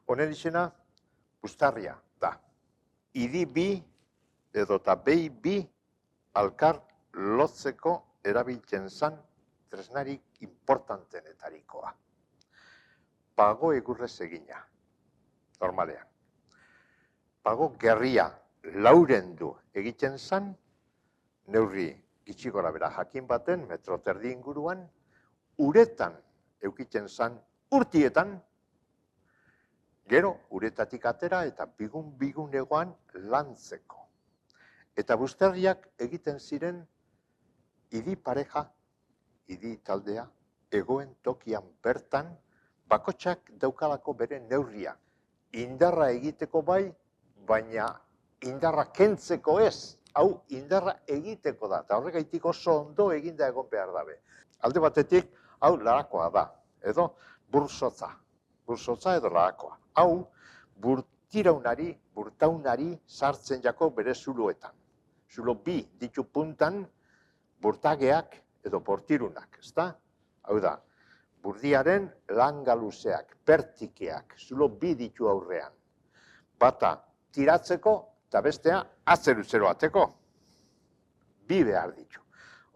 Honen izena, Uztarria da. Idi bi edota behi bi alkar lotzeko erabiltzen zan tresnarik importantenetarikoa. Pago egurrez egina, normalean. Pago gerria laurendu egiten zan, neurri gitxi gora bera jakin baten, metro terdi inguruan, uretan eukitzen zan urtietan, gero uretatik atera eta bigun egoan lantzeko. Eta Buztarriak egiten ziren idi pareja, idi taldea, egoen tokian bertan, bakotxak daukalako bere neurria. Indarra egiteko bai, baina indarra kentzeko ez. Hau indarra egiteko da, eta horregaitik oso ondo eginda egon behar dabe. Alde batetik, hau larakoa da, edo bursotza edo larakoa. Hau, burtaunari sartzen jako bere zuloetan. Zulo bi ditu puntan, burtageak edo portirunak, ezta? Hau da, burdiaren langaluzeak, pertikeak, zulo bi ditu aurrean. Bata tiratzeko eta bestea atzeruzero ateko. Bi behar ditu.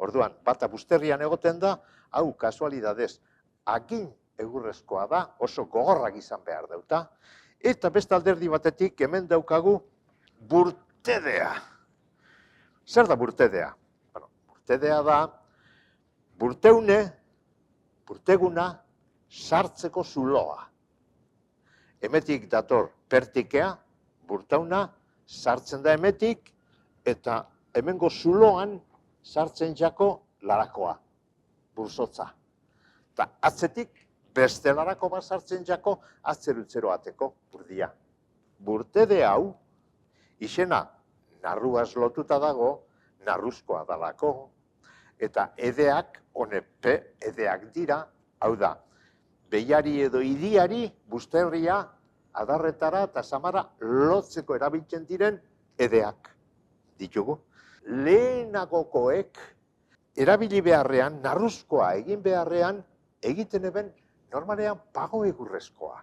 Orduan, bata Buztarrian egoten da, hau kasualidadez, agin egurrezkoa da, oso gogorrak izan behar dauta, eta beste alderdi batetik hemen daukagu burtedea. Zer da burtedea? Burtedea da, burteguna sartzeko zuloa. Hemetik dator pertikea, burtauna sartzen da hemetik, eta hemengo zuloan sartzen jako larakoa, bursotza. Eta atzetik beste larako bat sartzen jako atzerutzero ateko burdia. Burtede hau, izena narruaz lotuta dago, narruzkoa dalako, eta edeak, honepe edeak dira, hau da, behiari edo idiari Buztarria adarretara eta samara lotzeko erabiltzen diren edeak ditugu. Lehenagokoek erabili beharrean, narruzkoa egin beharrean, egiten eben normalean pago egurrezkoa.